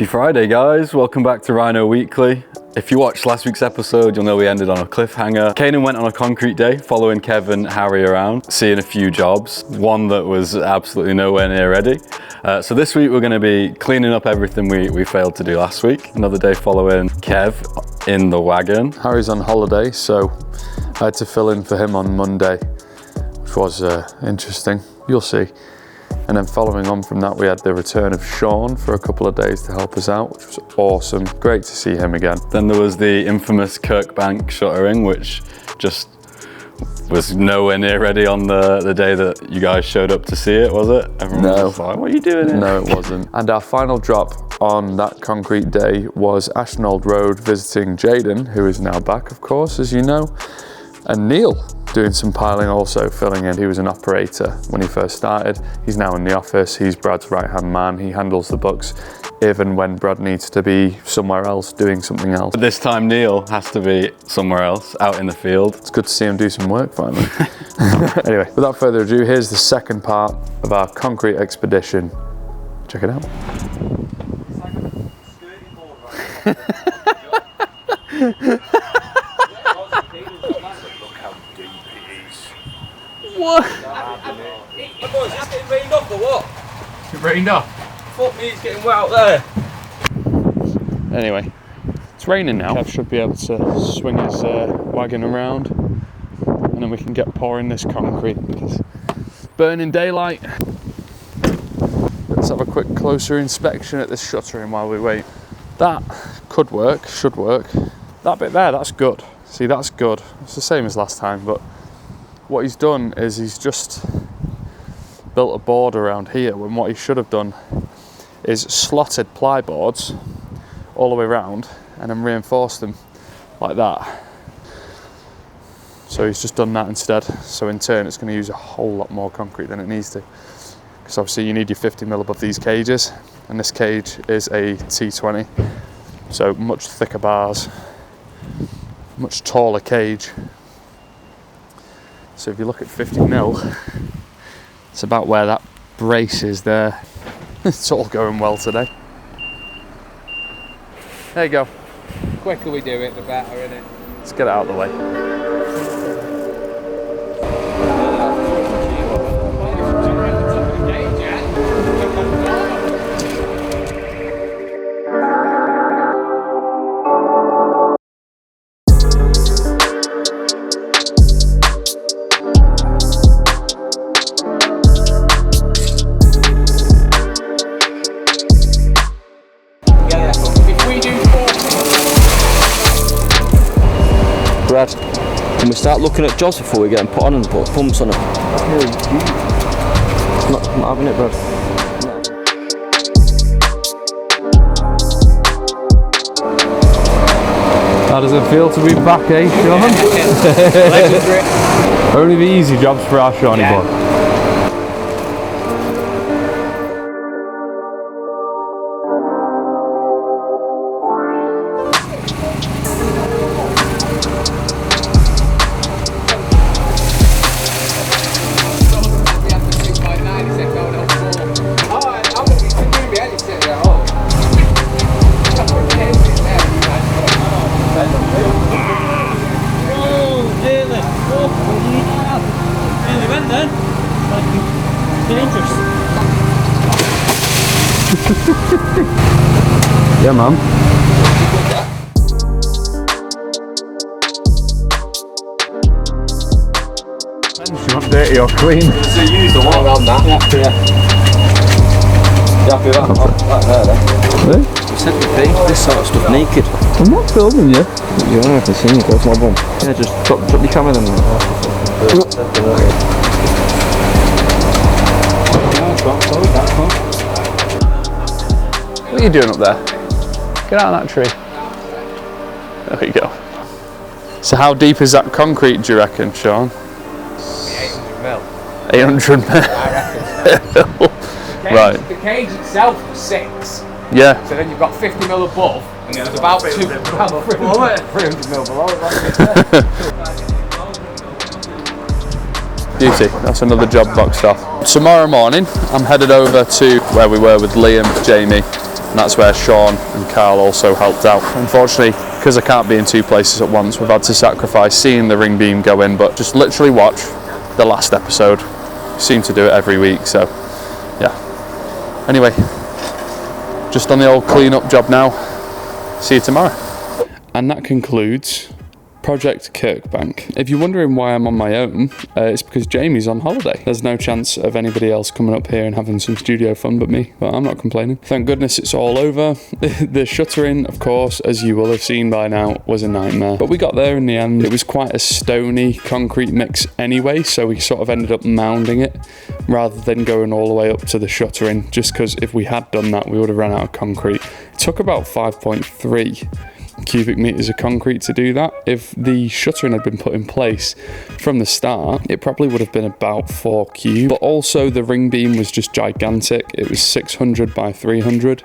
Happy Friday, guys. Welcome back to Rhino Weekly. If you watched last week's episode, you'll know we ended on a cliffhanger. Kanan went on a concrete day, following Kev and Harry around, seeing a few jobs, one that was absolutely nowhere near ready. So this week we're going to be cleaning up everything we failed to do last week. Another day following Kev in the wagon. Harry's on holiday, so I had to fill in for him on Monday, which was interesting. You'll see. And then following on from that, we had the return of Sean for a couple of days to help us out, which was awesome. Great to see him again. Then there was the infamous Kirkbank shuttering, which just was nowhere near ready on the day that you guys showed up to see it, was it? Everyone was like, what are you doing here? No, it wasn't. And our final drop on that concrete day was Ashnold Road, visiting Jaden, who is now back, of course, as you know, and Neil, doing some piling also, filling in. He was an operator when he first started. He's now in the office. He's Brad's right-hand man. He handles the books, even when Brad needs to be somewhere else doing something else. But this time Neil has to be somewhere else, out in the field. It's good to see him do some work finally. Anyway, without further ado, here's the second part of our concrete expedition. Check it out. What? Boys, it's getting rained off or what? It rained off? Fuck me, it's getting wet out there. Anyway, it's raining now. Kev should be able to swing his wagon around, and then we can get pouring this concrete because it's burning daylight. Let's have a quick closer inspection at this shuttering while we wait. That could work, should work. That bit there, that's good. See, that's good. It's the same as last time, but what he's done is he's just built a board around here, when what he should have done is slotted ply boards all the way around and then reinforced them like that. So he's just done that instead. So in turn it's going to use a whole lot more concrete than it needs to, because obviously you need your 50mm above these cages, and this cage is a T20, so much thicker bars, much taller cage. So if you look at 50mm, it's about where that brace is there. It's all going well today. There you go. The quicker we do it, the better, innit? Let's get it out of the way. Brad, can we start looking at jobs before we get them put on and put pumps on them? Not having it, Brad. How does it feel to be back, eh, Sean? Only the easy jobs for our Shawnee boy. Yeah, man. You want dirty or clean? So you use the one around that. Yeah. You happy with that? That there then. Really? You sent me this sort of stuff naked. I'm not filming you. Yeah, I can see you. That's my bum. Yeah, just drop the camera then. What are you doing up there? Get out of that tree. There we go. So how deep is that concrete, do you reckon, Sean? 800mm. 800mm. I reckon. Right. The cage itself was 6. Yeah. So then you've got 50mm above, and there's about 300mm below. Beauty, that's another job boxed off. Tomorrow morning, I'm headed over to where we were with Liam, Jamie, and that's where Sean and Carl also helped out. Unfortunately, because I can't be in two places at once, we've had to sacrifice seeing the ring beam go in, but just literally watch the last episode. We seem to do it every week, so yeah. Anyway, just on the old clean up job now. See you tomorrow. And that concludes Project Kirkbank. If you're wondering why I'm on my own, it's because Jamie's on holiday. There's no chance of anybody else coming up here and having some studio fun but me, but I'm not complaining. Thank goodness it's all over. The shuttering, of course, as you will have seen by now, was a nightmare. But we got there in the end. It was quite a stony concrete mix anyway, so we sort of ended up mounding it rather than going all the way up to the shuttering, just because if we had done that, we would have run out of concrete. It took about 5.3 cubic meters of concrete to do that. If the shuttering had been put in place from the start, it probably would have been about 4 cube. But also the ring beam was just gigantic. It was 600 by 300.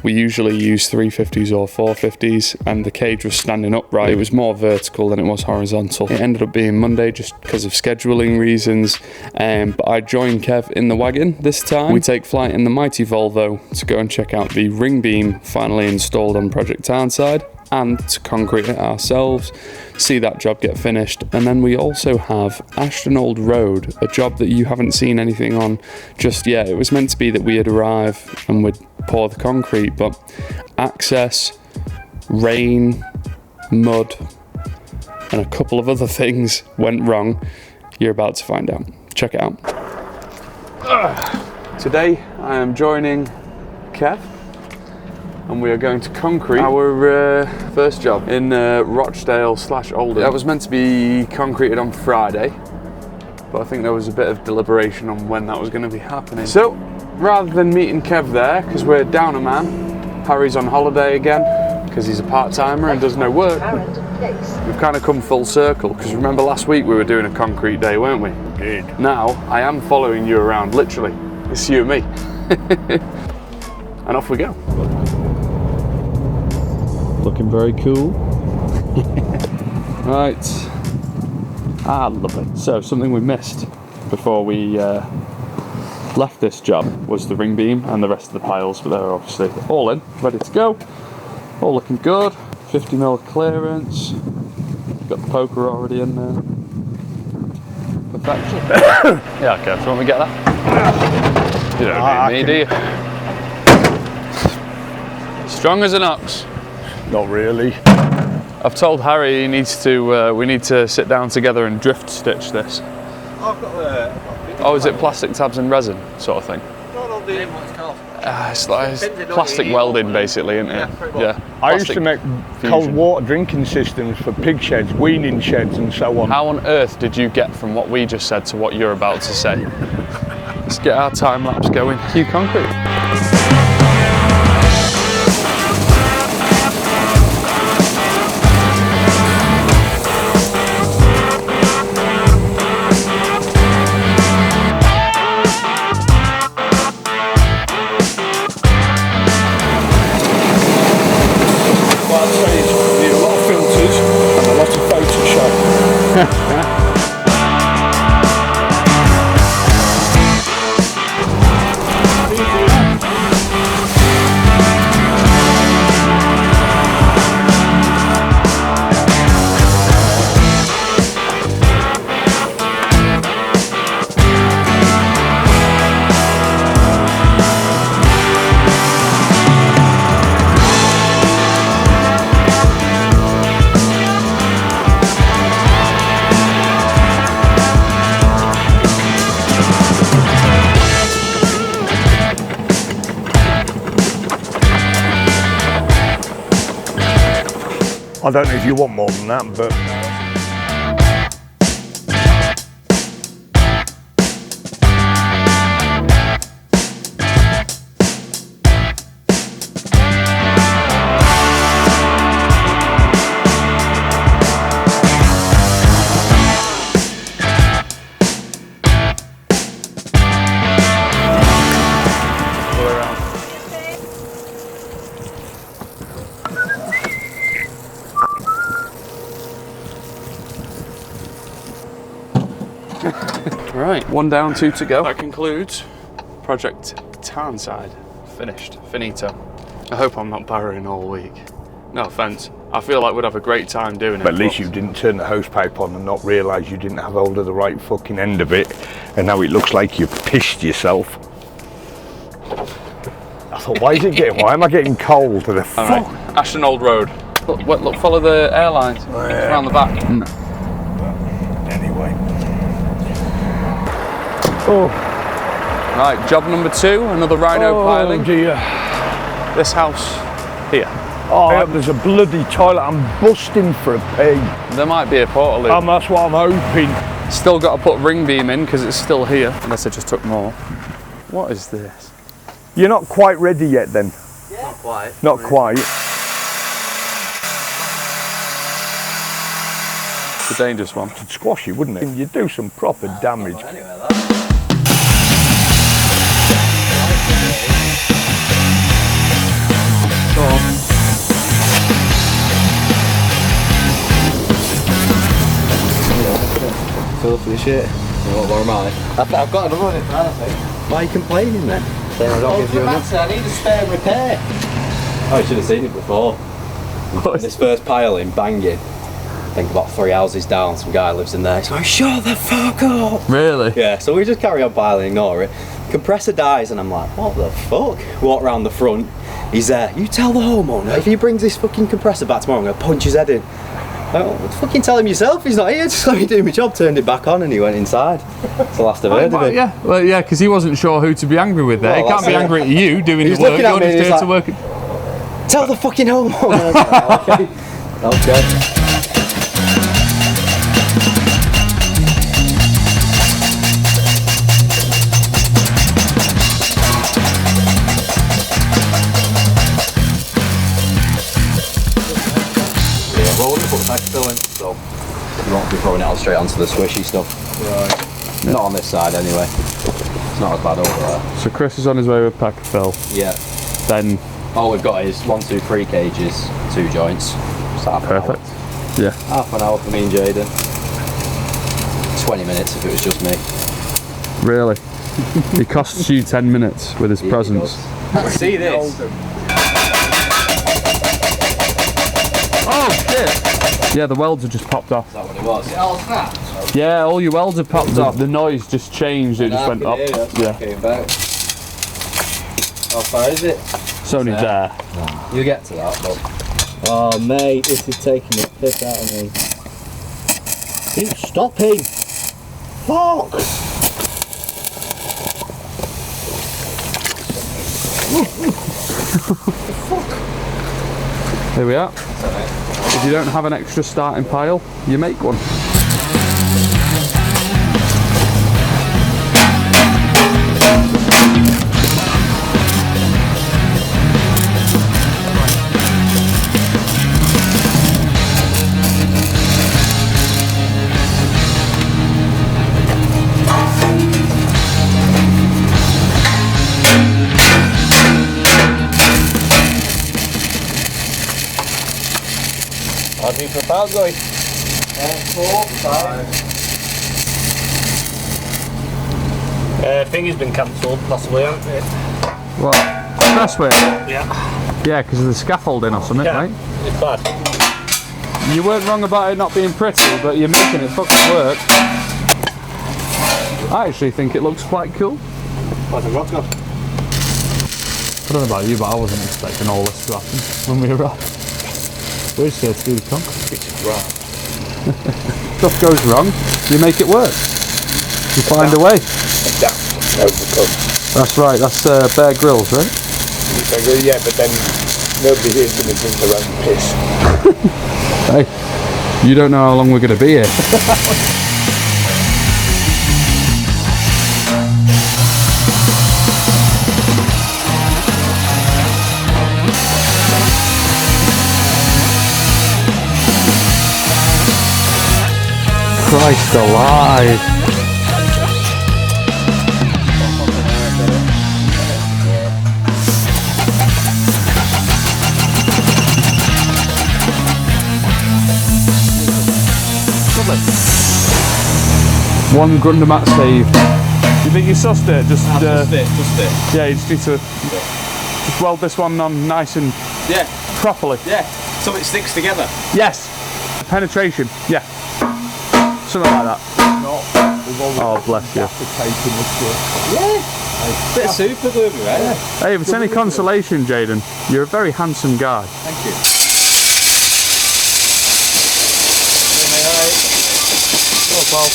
We usually use 350s or 450s, and the cage was standing upright. It was more vertical than it was horizontal. It ended up being Monday just because of scheduling reasons, but I joined Kev in the wagon this time. We take flight in the mighty Volvo to go and check out the ring beam finally installed on Project Tarnside, and to concrete it ourselves, see that job get finished. And then we also have Ashton Old Road, a job that you haven't seen anything on just yet. It was meant to be that we'd arrive and we'd pour the concrete, but access, rain, mud, and a couple of other things went wrong. You're about to find out. Check it out. Today I am joining Kev, and we are going to concrete our first job in Rochdale/Oldham. That was meant to be concreted on Friday, but I think there was a bit of deliberation on when that was going to be happening. So, rather than meeting Kev there, because we're down a man, Harry's on holiday again, because he's a part-timer and does no work, we've kind of come full circle, because remember last week we were doing a concrete day, weren't we? Good. Now, I am following you around, literally. It's you and me. And off we go. Looking very cool. Right. Ah, lovely. So, something we missed before we left this job was the ring beam and the rest of the piles, but they're obviously all in, ready to go. All looking good. 50mm clearance. Got the poker already in there. Perfection. Yeah, okay. So, when we get that, you don't need me, do you? Strong as an ox. Not really. I've told Harry he needs to. We need to sit down together and drift stitch this. I've got the. Oh, is it plastic tabs and resin sort of thing? Not the what's called. It's like plastic welding, basically, isn't it? Yeah. I used to make cold water drinking systems for pig sheds, weaning sheds, and so on. How on earth did you get from what we just said to what you're about to say? Let's get our time lapse going. Cue concrete. I don't know if you want more than that, but Right, 1 down, 2 to go. That concludes Project Tarnside. Finished. Finito. I hope I'm not barrowing all week. No offence. I feel like we'd have a great time doing it. But at least you didn't turn the hose pipe on and not realise you didn't have hold of the right fucking end of it, and now it looks like you've pissed yourself. I thought, why am I getting cold to the fuck? Right. Ashton Old Road. Look, follow the airlines. It's around the back. Anyway. Oh. Right, job number 2, another rhino piling. Oh dear. This house here. Oh, yeah, there's a bloody toilet. I'm busting for a pee. There might be a portal loop. That's what I'm hoping. Still got to put ring beam in because it's still here. Unless I just took more. What is this? You're not quite ready yet then? Yeah. Not quite. Not quite. It's a dangerous one. It'd squash you, wouldn't it? You'd do some proper damage. Anyway, filthy shit. What am I? I've got another one in front, I think. Why are you complaining then? Saying I don't give you enough. I need a spare repair. Oh, you should have seen it before. This first piling, banging. I think about 3 houses down, some guy lives in there. He's going, shut the fuck up! Really? Yeah, so we just carry on piling, ignore it. Compressor dies, and I'm like, what the fuck? Walk round the front, he's there. You tell the homeowner, if he brings this fucking compressor back tomorrow, I'm going to punch his head in. Oh, fucking tell him yourself, he's not here, just let me do my job. Turned it back on and he went inside. That's the last I've heard of it. Yeah, well, yeah, because he wasn't sure who to be angry with there. Well, he can't be angry at you doing the work, looking at you're me just and here he's to work. Tell the fucking homeowner. Okay. Okay. So you won't be throwing it out straight onto the squishy stuff. Right. Not on this side anyway. It's not as bad over there. So Chris is on his way with pack of fill. Yeah. Then all we've got is 1, 2, 3 cages, 2 joints. Perfect. Yeah. Half an hour for me and Jaden. 20 minutes if it was just me. Really? He costs you 10 minutes with his presence. See this? Oh shit! Yeah, the welds have just popped off. Is that what it was? All snapped? Yeah, all your welds have popped off. The noise just changed, it just went up. Yeah. Came back. How far is it? It's only there. You get to that, bud. Oh mate, this is taking the piss out of me. Keep stopping! Fuck! Here we are. If you don't have an extra starting pile, you make one. How do you prepare, guys? 4, 5. Thing has been cancelled, possibly, hasn't it? What? Expressway? Yeah. Yeah, because of the scaffolding or something, right? It's bad. You weren't wrong about it not being pretty, but you're making it fucking work. I actually think it looks quite cool. Where's the rock gone? I don't know about you, but I wasn't expecting all this to happen when we arrived. We're just here to do the concrete. It's right. Stuff goes wrong, you make it work. You find a way. Overcome. That's right, that's Bear Grylls, right? Yeah, but then nobody here's going to drink their own piss. Hey, you don't know how long we're going to be here. Christ alive! One Grundamat save. You think you sussed it? Just it. Just it. Yeah, you just need to Just weld this one on nice and properly. Yeah, so it sticks together. Yes. Penetration. Yeah. Something like that. Oh, bless you. Yeah. Bit of super glue, right? Hey, if it's any consolation, Jaden, you're a very handsome guy. Thank you. Oh, well.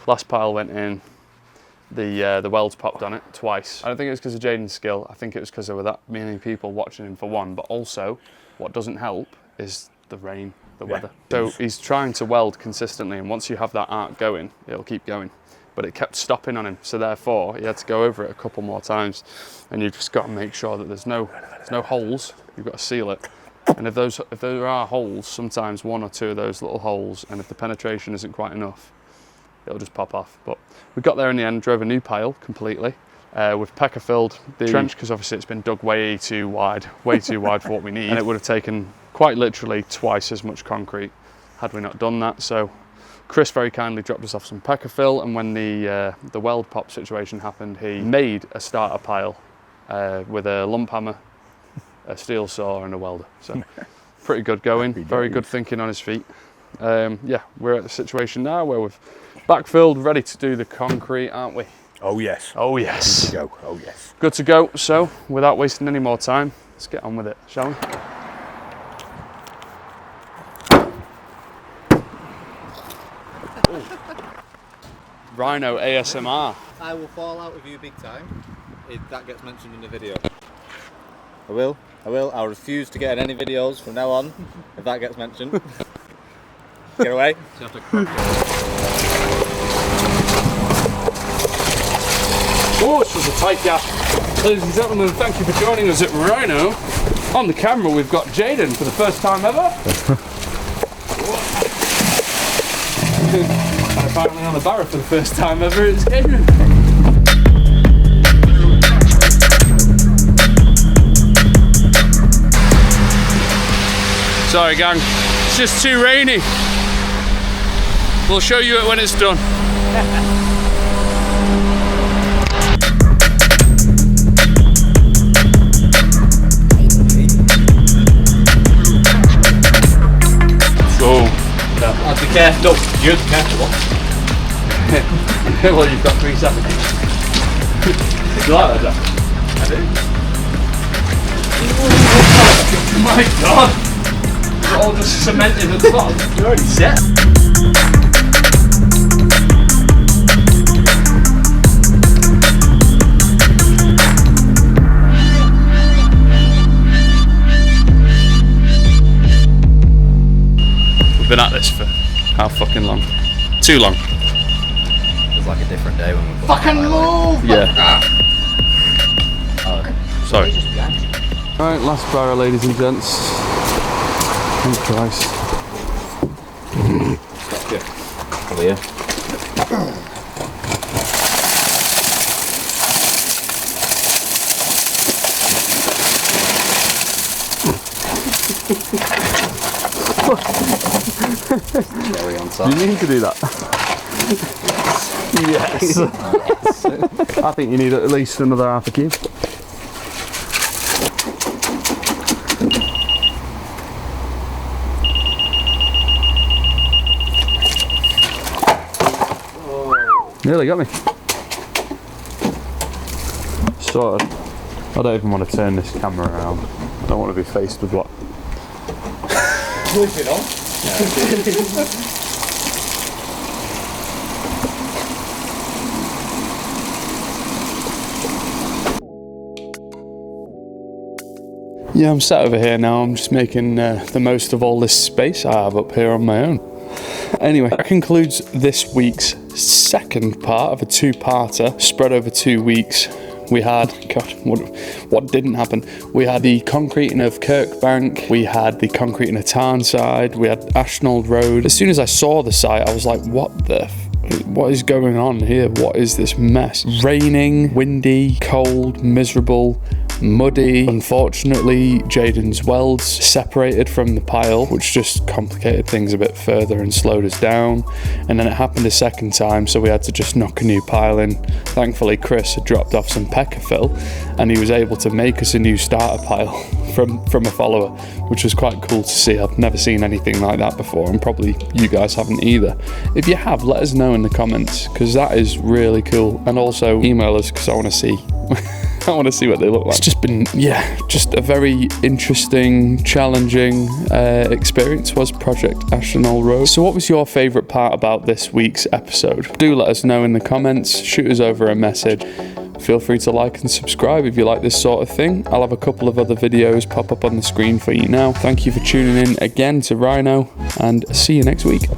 Last pile went in, the welds popped on it twice. I don't think it was because of Jaden's skill, I think it was because there were that many people watching him for one, but also what doesn't help is the rain, the weather. So he's trying to weld consistently, and once you have that arc going, it'll keep going. But it kept stopping on him, so therefore he had to go over it a couple more times, and you've just got to make sure that there's no holes, you've got to seal it. And if there are holes, sometimes one or two of those little holes, and if the penetration isn't quite enough, it'll just pop off. But we got there in the end, drove a new pile completely. We've pecker filled the trench because obviously it's been dug way too wide for what we need. And it would have taken quite literally twice as much concrete had we not done that. So Chris very kindly dropped us off some pecker fill, and when the weld pop situation happened, he made a starter pile with a lump hammer, a steel saw and a welder. So pretty good going, very good thinking on his feet. Yeah, we're at the situation now where we've backfilled, ready to do the concrete, aren't we? Oh yes. Oh yes. Good to go. Oh yes. Good to go. So without wasting any more time, let's get on with it, shall we? Rhino ASMR. I will fall out with you big time if that gets mentioned in the video. I will. I'll refuse to get in any videos from now on if that gets mentioned. Get away. Oh, this was a tight gap. Ladies and gentlemen, thank you for joining us at Rhino. On the camera, we've got Jaden for the first time ever. And apparently on the barrow for the first time ever, it's Gabriel. Sorry gang, it's just too rainy. We'll show you it when it's done. Oh. I'll be careful. You're careful. Well, you've got 3 seconds. You like that, Jack? I do. Oh my god! It's all just cemented at the bottom. You're already set. We've been at this for how fucking long? Too long. It was like a different day when we put Fucking move! Yeah. Oh, Sorry. Alright, last barrow, ladies and gents. Thank Christ. stop you. Over here. Cherry on top. You need to do that. Yes. I think you need at least another half a cube. Nearly got me. Sorted. I don't even want to turn this camera around. I don't want to be faced with what. Push it on. Yeah, I'm sat over here now. I'm just making the most of all this space I have up here on my own. Anyway, that concludes this week's second part of a two-parter spread over 2 weeks. We had, God, what didn't happen? We had the concreting of Kirkbank, we had the concreting of Tarnside, we had Ashnold Road. As soon as I saw the site, I was like, what is going on here? What is this mess? Raining, windy, cold, miserable, muddy. Unfortunately, Jaden's welds separated from the pile, which just complicated things a bit further and slowed us down. And then it happened a second time, so we had to just knock a new pile in. Thankfully, Chris had dropped off some pecker fill, and he was able to make us a new starter pile from a follower, which was quite cool to see. I've never seen anything like that before, and probably you guys haven't either. If you have, let us know in the comments, because that is really cool. And also email us, because I want to see I want to see what they look like. It's just been, just a very interesting, challenging experience was Project Ashnold Road. So what was your favourite part about this week's episode? Do let us know in the comments, shoot us over a message. Feel free to like and subscribe if you like this sort of thing. I'll have a couple of other videos pop up on the screen for you now. Thank you for tuning in again to Rhino, and see you next week.